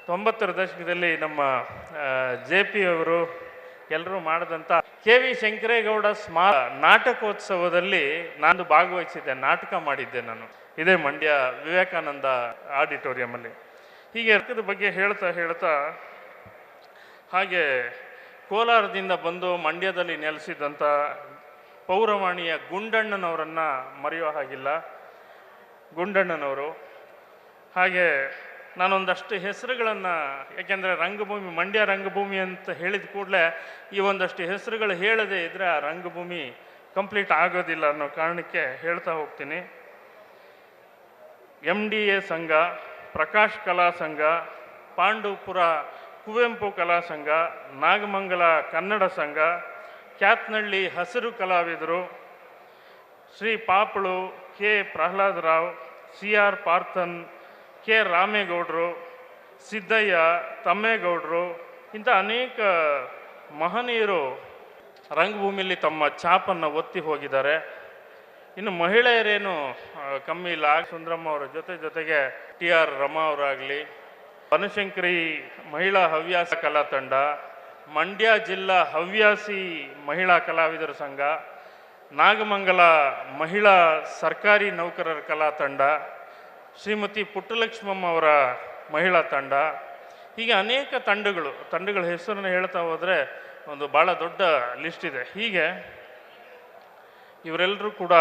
90ರ ದಶಕದಲ್ಲಿ ನಮ್ಮ J P ಅವರು ಎಲ್ಲರೂ ಮಾಡಿದಂಥ ಕೆ ವಿ ಶಂಕರೇಗೌಡ ನಾಟಕೋತ್ಸವದಲ್ಲಿ ನಾನು ಭಾಗವಹಿಸಿದ್ದೆ, ನಾಟಕ ಮಾಡಿದ್ದೆ ನಾನು. ಇದೇ ಮಂಡ್ಯ ವಿವೇಕಾನಂದ ಆಡಿಟೋರಿಯಮಲ್ಲಿ. ಹೀಗೆ ಅರ್ಕದ ಬಗ್ಗೆ ಹೇಳ್ತಾ ಹಾಗೆ ಕೋಲಾರದಿಂದ ಬಂದು ಮಂಡ್ಯದಲ್ಲಿ ನೆಲೆಸಿದಂಥ ಪೌರವಾಣಿಯ ಗುಂಡಣ್ಣನವರನ್ನು ಮರೆಯೋ ಹಾಗಿಲ್ಲ. ಗುಂಡಣ್ಣನವರು ಹಾಗೆ ನಾನೊಂದಷ್ಟು ಹೆಸರುಗಳನ್ನು, ಯಾಕೆಂದರೆ ರಂಗಭೂಮಿ, ಮಂಡ್ಯ ರಂಗಭೂಮಿ ಅಂತ ಹೇಳಿದ ಕೂಡಲೇ ಈ ಒಂದಷ್ಟು ಹೆಸರುಗಳು ಹೇಳದೇ ಇದ್ದರೆ ಆ ರಂಗಭೂಮಿ ಕಂಪ್ಲೀಟ್ ಆಗೋದಿಲ್ಲ ಅನ್ನೋ ಕಾರಣಕ್ಕೆ ಹೇಳ್ತಾ ಹೋಗ್ತೀನಿ. MDA ಸಂಘ, ಪ್ರಕಾಶ್ ಕಲಾ ಸಂಘ, ಪಾಂಡವಪುರ ಕುವೆಂಪು ಕಲಾ ಸಂಘ, ನಾಗಮಂಗಲ ಕನ್ನಡ ಸಂಘ, ಕ್ಯಾತ್ನಳ್ಳಿ ಹಸಿರು ಕಲಾವಿದರು, Shri Papalu, K Prahladarao, CR Parthan, K ರಾಮೇಗೌಡರು, ಸಿದ್ದಯ್ಯ, ತಮ್ಮೇಗೌಡರು, ಇಂಥ ಅನೇಕ ಮಹನೀಯರು ರಂಗಭೂಮಿಯಲ್ಲಿ ತಮ್ಮ ಛಾಪನ್ನು ಒತ್ತಿ ಹೋಗಿದ್ದಾರೆ. ಇನ್ನು ಮಹಿಳೆಯರೇನು ಕಮ್ಮಿ ಇಲ್ಲ. ಸುಂದರಮ್ಮ ಅವರ ಜೊತೆಗೆ TR ರಮಾ ಅವರಾಗಲಿ, ಬನಶಂಕರಿ ಮಹಿಳಾ ಹವ್ಯಾಸ ಕಲಾ ತಂಡ, ಮಂಡ್ಯ ಜಿಲ್ಲಾ ಹವ್ಯಾಸಿ ಮಹಿಳಾ ಕಲಾವಿದರ ಸಂಘ, ನಾಗಮಂಗಲ ಮಹಿಳಾ ಸರ್ಕಾರಿ ನೌಕರರ ಕಲಾ ತಂಡ, ಶ್ರೀಮತಿ ಪುಟ್ಟಲಕ್ಷ್ಮಮ್ಮ ಅವರ ಮಹಿಳಾ ತಂಡ, ಹೀಗೆ ಅನೇಕ ತಂಡಗಳ ಹೆಸರನ್ನು ಹೇಳ್ತಾ ಹೋದರೆ ಒಂದು ಭಾಳ ದೊಡ್ಡ ಲಿಸ್ಟ್ ಇದೆ. ಹೀಗೆ ಇವರೆಲ್ಲರೂ ಕೂಡ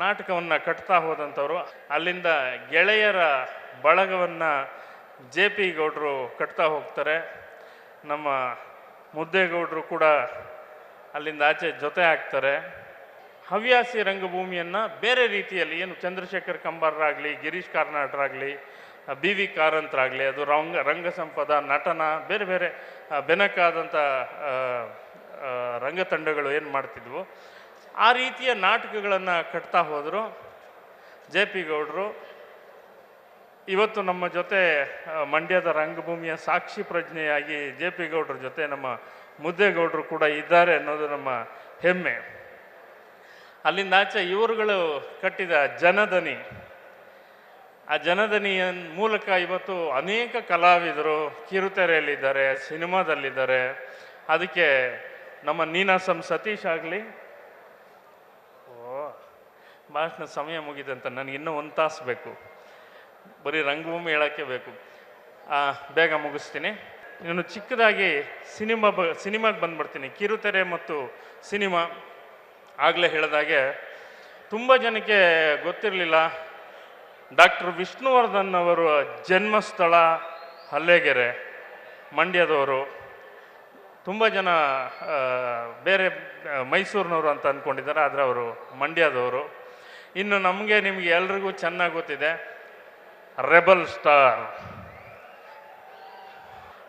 ನಾಟಕವನ್ನು ಕಟ್ತಾ ಹೋದಂಥವ್ರು. ಅಲ್ಲಿಂದ ಗೆಳೆಯರ ಬಳಗವನ್ನು JP ಗೌಡರು ಕಟ್ತಾ ಹೋಗ್ತಾರೆ. ನಮ್ಮ ಮುದ್ದೇಗೌಡರು ಕೂಡ ಅಲ್ಲಿಂದ ಆಚೆ ಜೊತೆ ಆಗ್ತಾರೆ. ಹವ್ಯಾಸಿ ರಂಗಭೂಮಿಯನ್ನು ಬೇರೆ ರೀತಿಯಲ್ಲಿ, ಏನು ಚಂದ್ರಶೇಖರ್ ಕಂಬಾರರಾಗಲಿ, ಗಿರೀಶ್ ಕಾರ್ನಾಡ್ರಾಗಲಿ, BV ಕಾರಂತರಾಗಲಿ, ಅದು ರಂಗ ಸಂಪದ, ನಟನ, ಬೇರೆ ಬೇರೆ ಬೆನಕಾದಂಥ ರಂಗತಂಡಗಳು ಏನು ಮಾಡ್ತಿದ್ವು ಆ ರೀತಿಯ ನಾಟಕಗಳನ್ನು ಕಟ್ತಾ ಹೋದರು JP ಗೌಡರು. ಇವತ್ತು ನಮ್ಮ ಜೊತೆ ಮಂಡ್ಯದ ರಂಗಭೂಮಿಯ ಸಾಕ್ಷಿ ಪ್ರಜ್ಞೆಯಾಗಿ JP ಗೌಡ್ರ ಜೊತೆ ನಮ್ಮ ಮುದ್ದೇಗೌಡರು ಕೂಡ ಇದ್ದಾರೆ ಅನ್ನೋದು ನಮ್ಮ ಹೆಮ್ಮೆ. ಅಲ್ಲಿಂದ ಆಚೆ ಇವರುಗಳು ಕಟ್ಟಿದ ಜನದನಿ, ಆ ಜನದನಿಯ ಮೂಲಕ ಇವತ್ತು ಅನೇಕ ಕಲಾವಿದರು ಕಿರುತೆರೆಯಲ್ಲಿದ್ದಾರೆ, ಸಿನಿಮಾದಲ್ಲಿದ್ದಾರೆ. ಅದಕ್ಕೆ ನಮ್ಮ ನೀನಾಸಂ ಸತೀಶ್ ಆಗಲಿ, ಭಾಷಣ ಸಮಯ ಮುಗಿದಂತ, ನನಗೆ ಇನ್ನೂ 1 ತಾಸು ಬೇಕು, ಬರೀ ರಂಗಭೂಮಿ ಹೇಳೋಕ್ಕೆ ಬೇಕು. ಬೇಗ ಮುಗಿಸ್ತೀನಿ. ಇನ್ನು ಚಿಕ್ಕದಾಗಿ ಸಿನಿಮಾಗೆ ಬಂದ್ಬಿಡ್ತೀನಿ. ಕಿರುತೆರೆ ಮತ್ತು ಸಿನಿಮಾ ಆಗಲೇ ಹೇಳಿದಾಗೆ ತುಂಬ ಜನಕ್ಕೆ ಗೊತ್ತಿರಲಿಲ್ಲ, ಡಾಕ್ಟರ್ ವಿಷ್ಣುವರ್ಧನ್ ಅವರ ಜನ್ಮಸ್ಥಳ ಹಲ್ಲೆಗೆರೆ, ಮಂಡ್ಯದವರು. ತುಂಬ ಜನ ಬೇರೆ ಮೈಸೂರಿನವರು ಅಂತ ಅಂದ್ಕೊಂಡಿದ್ದಾರೆ, ಆದರೆ ಅವರು ಮಂಡ್ಯದವರು. ಇನ್ನು ನಿಮಗೆ ಎಲ್ರಿಗೂ ಚೆನ್ನಾಗಿ ಗೊತ್ತಿದೆ, ರೆಬಲ್ ಸ್ಟಾರ್.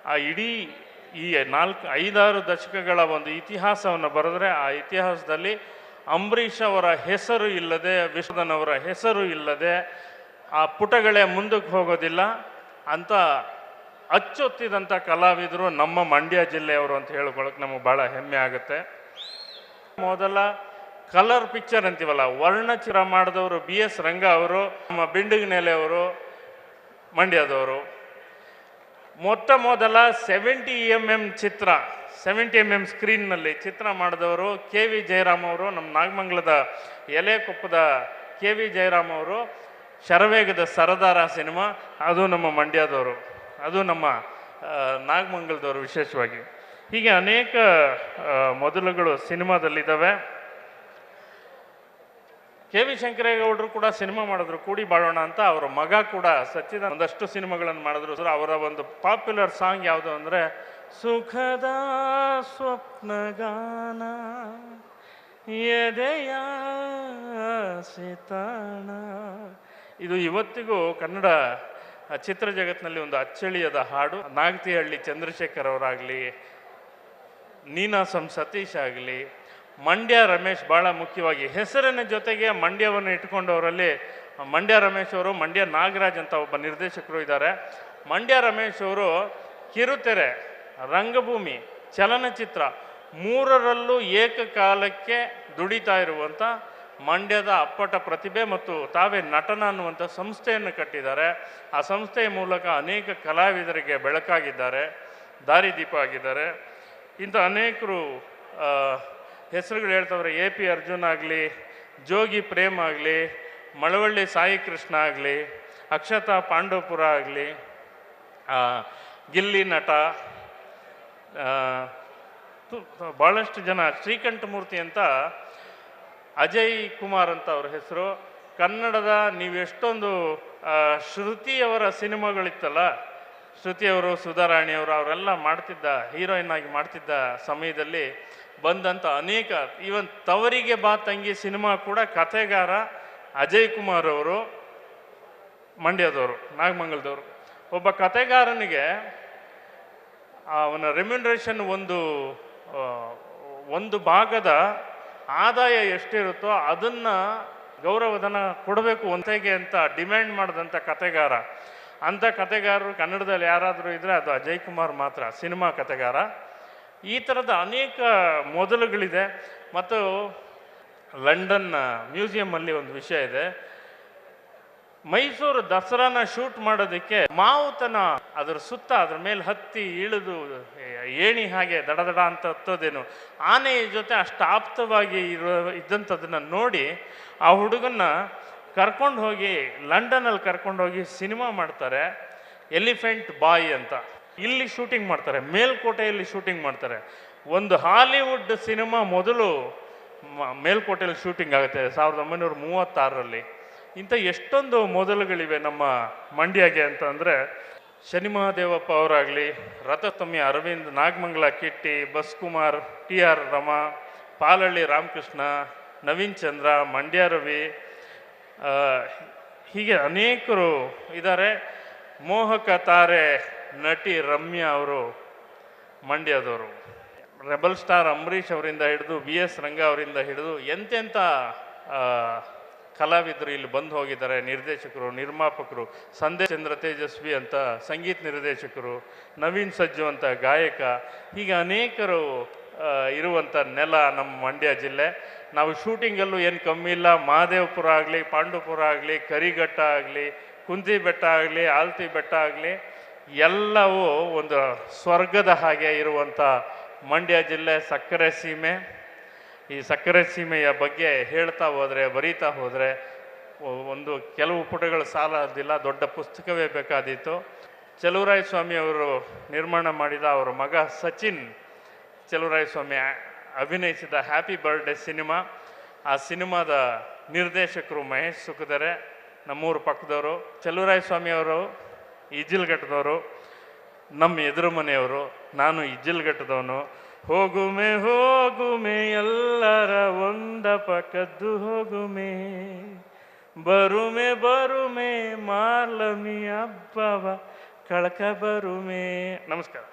ಆ ಇಡೀ ಈ 4-5-6 ದಶಕಗಳ ಒಂದು ಇತಿಹಾಸವನ್ನು ಬರೆದ್ರೆ ಆ ಇತಿಹಾಸದಲ್ಲಿ ಅಂಬರೀಷ್ ಅವರ ಹೆಸರು ಇಲ್ಲದೆ, ವಿಷ್ಣುವರ್ಧನ್ ಅವರ ಹೆಸರು ಇಲ್ಲದೆ ಆ ಪುಟಗಳೇ ಮುಂದಕ್ಕೆ ಹೋಗೋದಿಲ್ಲ ಅಂತ ಅಚ್ಚೊತ್ತಿದಂಥ ಕಲಾವಿದರು ನಮ್ಮ ಮಂಡ್ಯ ಜಿಲ್ಲೆಯವರು ಅಂತ ಹೇಳ್ಕೊಳ್ಳೋಕೆ ನಮಗೆ ಭಾಳ ಹೆಮ್ಮೆ ಆಗುತ್ತೆ. ಮೊದಲ ಕಲರ್ ಪಿಕ್ಚರ್ ಅಂತೀವಲ್ಲ, ವರ್ಣಚಿತ್ರ ಮಾಡಿದವರು BS ರಂಗ ಅವರು, ನಮ್ಮ ಬಿಂಡಿಗನೆಲೆ ಅವರು ಮಂಡ್ಯದವರು. ಮೊದಲ 70 mm ಚಿತ್ರ, 70 mm ಸ್ಕ್ರೀನ್ನಲ್ಲಿ ಚಿತ್ರ ಮಾಡಿದವರು KV ಜಯರಾಮ್ ಅವರು, ನಮ್ಮ ನಾಗಮಂಗಲದ ಎಲೆಕೊಪ್ಪದ KV ಜಯರಾಮ್ ಅವರು. ಶರವೇಗದ ಸರದಾರ ಸಿನಿಮಾ, ಅದು ನಮ್ಮ ಮಂಡ್ಯದವರು, ಅದು ನಮ್ಮ ನಾಗಮಂಗಲದವರು ವಿಶೇಷವಾಗಿ. ಹೀಗೆ ಅನೇಕ ಮೊದಲುಗಳು ಸಿನಿಮಾದಲ್ಲಿದ್ದಾವೆ. KV ಶಂಕರೇಗೌಡರು ಕೂಡ ಸಿನಿಮಾ ಮಾಡಿದ್ರು, ಕೂಡಿ ಬಾಳೋಣ ಅಂತ. ಅವರ ಮಗ ಕೂಡ ಸಚ್ಚಿದಾನಂದ ಒಂದಷ್ಟು ಸಿನಿಮಾಗಳನ್ನು ಮಾಡಿದ್ರು. ಅವರ ಒಂದು ಪಾಪ್ಯುಲರ್ ಸಾಂಗ್ ಯಾವುದು ಅಂದರೆ, ಸುಖದ ಸ್ವಪ್ನಗಾನ ಎದೆಯ ಸಿತಾಣ. ಇದು ಇವತ್ತಿಗೂ ಕನ್ನಡ ಚಿತ್ರ ಜಗತ್ತಿನಲ್ಲಿ ಒಂದು ಅಚ್ಚಳಿಯದ ಹಾಡು. ನಾಗತಿಹಳ್ಳಿ ಚಂದ್ರಶೇಖರ್ ಅವರಾಗಲಿ, ನೀನಾಸಂ ಸತೀಶ್ ಆಗಲಿ, ಮಂಡ್ಯ ರಮೇಶ್, ಭಾಳ ಮುಖ್ಯವಾಗಿ ಹೆಸರಿನ ಜೊತೆಗೆ ಮಂಡ್ಯವನ್ನು ಇಟ್ಕೊಂಡವರಲ್ಲಿ ಮಂಡ್ಯ ರಮೇಶ್ ಅವರು, ಮಂಡ್ಯ ನಾಗರಾಜ್ ಅಂತ ಒಬ್ಬ ನಿರ್ದೇಶಕರು ಇದ್ದಾರೆ. ಮಂಡ್ಯ ರಮೇಶ್ ಅವರು ಕಿರುತೆರೆ, ರಂಗಭೂಮಿ, ಚಲನಚಿತ್ರ 3ರಲ್ಲೂ ಏಕಕಾಲಕ್ಕೆ ದುಡಿತಾ ಇರುವಂಥ ಮಂಡ್ಯದ ಅಪ್ಪಟ ಪ್ರತಿಭೆ ಮತ್ತು ತಾವೇ ನಟನ ಅನ್ನುವಂಥ ಸಂಸ್ಥೆಯನ್ನು ಕಟ್ಟಿದ್ದಾರೆ. ಆ ಸಂಸ್ಥೆಯ ಮೂಲಕ ಅನೇಕ ಕಲಾವಿದರಿಗೆ ಬೆಳಕಾಗಿದ್ದಾರೆ, ದಾರಿದೀಪ ಆಗಿದ್ದಾರೆ. ಇಂಥ ಅನೇಕರು ಹೆಸರುಗಳು ಹೇಳ್ತವ್ರೆ. ಎ ಪಿ ಅರ್ಜುನ್ ಆಗಲಿ, ಜೋಗಿ ಪ್ರೇಮ್ ಆಗಲಿ, ಮಳವಳ್ಳಿ ಸಾಯಿ ಕೃಷ್ಣ ಆಗಲಿ, ಅಕ್ಷತಾ ಪಾಂಡವಪುರ ಆಗಲಿ, ಗಿಲ್ಲಿ ನಟ, ಭಾಳಷ್ಟು ಜನ, ಶ್ರೀಕಂಠಮೂರ್ತಿ ಅಂತ, ಅಜಯ್ ಕುಮಾರ್ ಅಂತ ಅವ್ರ ಹೆಸರು. ಕನ್ನಡದ ನೀವೆಷ್ಟೊಂದು ಶ್ರುತಿಯವರ ಸಿನಿಮಾಗಳಿತ್ತಲ್ಲ, ಶ್ರುತಿಯವರು, ಸುಧಾರಾಣಿಯವರು, ಅವರೆಲ್ಲ ಮಾಡ್ತಿದ್ದ ಹೀರೋಯಿನ್ ಆಗಿ ಮಾಡ್ತಿದ್ದ ಸಮಯದಲ್ಲಿ ಬಂದಂಥ ಅನೇಕ, ಈವನ್ ತವರಿಗೆ ಬಾ ತಂಗಿ ಸಿನಿಮಾ ಕೂಡ ಕಥೆಗಾರ ಅಜಯ್ ಕುಮಾರ್ ಅವರು, ಮಂಡ್ಯದವರು, ನಾಗಮಂಗಲದವರು. ಒಬ್ಬ ಕಥೆಗಾರನಿಗೆ ಅವನ ರೆಮ್ಯುನರೇಷನ್ ಒಂದು ಭಾಗದ ಆದಾಯ ಎಷ್ಟಿರುತ್ತೋ ಅದನ್ನು ಗೌರವಧನ ಕೊಡಬೇಕು ಒಂತೆಗೆ ಅಂತ ಡಿಮ್ಯಾಂಡ್ ಮಾಡಿದಂಥ ಕಥೆಗಾರ. ಅಂಥ ಕಥೆಗಾರರು ಕನ್ನಡದಲ್ಲಿ ಯಾರಾದರೂ ಇದ್ದರೆ ಅದು ಅಜಯ್ ಕುಮಾರ್ ಮಾತ್ರ, ಸಿನಿಮಾ ಕಥೆಗಾರ. ಈ ಥರದ ಅನೇಕ ಮೊದಲುಗಳಿದೆ. ಮತ್ತು ಲಂಡನ್ ಮ್ಯೂಸಿಯಮಲ್ಲಿ ಒಂದು ವಿಷಯ ಇದೆ. ಮೈಸೂರು ದಸರಾನ ಶೂಟ್ ಮಾಡೋದಕ್ಕೆ ಮಾವುತನ ಅದರ ಸುತ್ತ ಅದ್ರ ಮೇಲೆ ಹತ್ತಿ ಇಳಿದು ಏಣಿ ಹಾಗೆ ದಡ ಅಂತ ಹತ್ತೋದೇನು, ಆನೆಯ ಜೊತೆ ಅಷ್ಟು ಆಪ್ತವಾಗಿ ಇದ್ದಂಥದ್ದನ್ನು ನೋಡಿ ಆ ಹುಡುಗನ್ನ ಕರ್ಕೊಂಡು ಹೋಗಿ ಲಂಡನಲ್ಲಿ ಕರ್ಕೊಂಡು ಹೋಗಿ ಸಿನಿಮಾ ಮಾಡ್ತಾರೆ. ಎಲಿಫೆಂಟ್ ಬಾಯ್ ಅಂತ ಇಲ್ಲಿ ಶೂಟಿಂಗ್ ಮಾಡ್ತಾರೆ, ಮೇಲ್ಕೋಟೆಯಲ್ಲಿ ಶೂಟಿಂಗ್ ಮಾಡ್ತಾರೆ. ಒಂದು ಹಾಲಿವುಡ್ ಸಿನಿಮಾ ಮೊದಲು ಮೇಲ್ಕೋಟೆಯಲ್ಲಿ ಶೂಟಿಂಗ್ ಆಗುತ್ತೆ 1936ರಲ್ಲಿ. ಇಂಥ ಎಷ್ಟೊಂದು ಮೊದಲುಗಳಿವೆ ನಮ್ಮ ಮಂಡ್ಯಗೆ ಅಂತ ಅಂದರೆ, ಶನಿಮಹಾದೇವಪ್ಪ ಅವರಾಗಲಿ, ರಥತಮ್ಮಿ ಅರವಿಂದ್, ನಾಗಮಂಗಲ ಕಿಟ್ಟಿ, ಬಸ್ ಕುಮಾರ್, ಟಿ ಆರ್ ರಮಾ, ಪಾಲಳ್ಳಿ ರಾಮಕೃಷ್ಣ, ನವೀನ್ ಚಂದ್ರ, ಮಂಡ್ಯ ರವಿ, ಹೀಗೆ ಅನೇಕರು ಇದ್ದಾರೆ. ಮೋಹಕ ತಾರೆ ನಟಿ ರಮ್ಯಾ ಅವರು ಮಂಡ್ಯದವರು. ರೆಬಲ್ ಸ್ಟಾರ್ ಅಂಬರೀಷ್ ಅವರಿಂದ ಹಿಡಿದು ಬಿ ಎಸ್ ರಂಗ ಅವರಿಂದ ಹಿಡಿದು ಎಂತೆಂಥ ಕಲಾವಿದರು ಇಲ್ಲಿ ಬಂದು ಹೋಗಿದ್ದಾರೆ. ನಿರ್ದೇಶಕರು, ನಿರ್ಮಾಪಕರು, ಸಂದೇಶ್ ಚಂದ್ರ ತೇಜಸ್ವಿ ಅಂತ ಸಂಗೀತ ನಿರ್ದೇಶಕರು, ನವೀನ್ ಸಜ್ಜು ಅಂತ ಗಾಯಕ, ಹೀಗೆ ಅನೇಕರು ಇರುವಂಥ ನೆಲ ನಮ್ಮ ಮಂಡ್ಯ ಜಿಲ್ಲೆ. ನಾವು ಶೂಟಿಂಗಲ್ಲೂ ಏನು ಕಮ್ಮಿ ಇಲ್ಲ. ಮಹಾದೇವಪುರ ಆಗಲಿ, ಪಾಂಡುಪುರ ಆಗಲಿ, ಕರಿಘಟ್ಟ ಆಗಲಿ, ಕುಂತಿ ಬೆಟ್ಟ ಆಗಲಿ, ಆಲ್ತಿ ಬೆಟ್ಟ ಆಗಲಿ, ಎಲ್ಲವೂ ಒಂದು ಸ್ವರ್ಗದ ಹಾಗೆ ಇರುವಂಥ ಮಂಡ್ಯ ಜಿಲ್ಲೆ ಸಕ್ಕರೆ ಸೀಮೆ. ಈ ಸಕ್ಕರೆ ಸೀಮೆಯ ಬಗ್ಗೆ ಹೇಳ್ತಾ ಹೋದರೆ, ಬರೀತಾ ಹೋದರೆ ಕೆಲವು ಪುಟಗಳು ಸಾಲದಿಲ್ಲ, ದೊಡ್ಡ ಪುಸ್ತಕವೇ ಬೇಕಾದೀತು. ಚಲುವರಾಯ ಸ್ವಾಮಿ ಅವರು ನಿರ್ಮಾಣ ಮಾಡಿದ ಅವರ ಮಗ ಸಚಿನ್ ಚಲುವರಾಯ ಸ್ವಾಮಿ ಅಭಿನಯಿಸಿದ ಹ್ಯಾಪಿ ಬರ್ಡೇ ಸಿನಿಮಾ. ಆ ಸಿನಿಮಾದ ನಿರ್ದೇಶಕರು ಮಹೇಶ್ ಸುಖದರೆ, ನಮ್ಮೂರು ಪಕ್ಕದವರು. ಚಲುವರಾಯ ಸ್ವಾಮಿ ಅವರು ಇಜ್ಜಿಲ್ಘಟ್ಟದವರು, ನಮ್ಮ ಎದುರು ಮನೆಯವರು. ನಾನು ಇಜ್ಜಿಲ್ಘಟ್ಟದವನು. ಹೋಗುಮೆ ಹೋಗುಮೆ ಎಲ್ಲರ ಒಂದಪ ಕದ್ದು ಹೋಗುಮೆ, ಬರುಮೆ ಬರುಮೆ ಮಾರ್ಲಮಿ ಹಬ್ಬವ ಕಳಕ ಬರುಮೆ. ನಮಸ್ಕಾರ.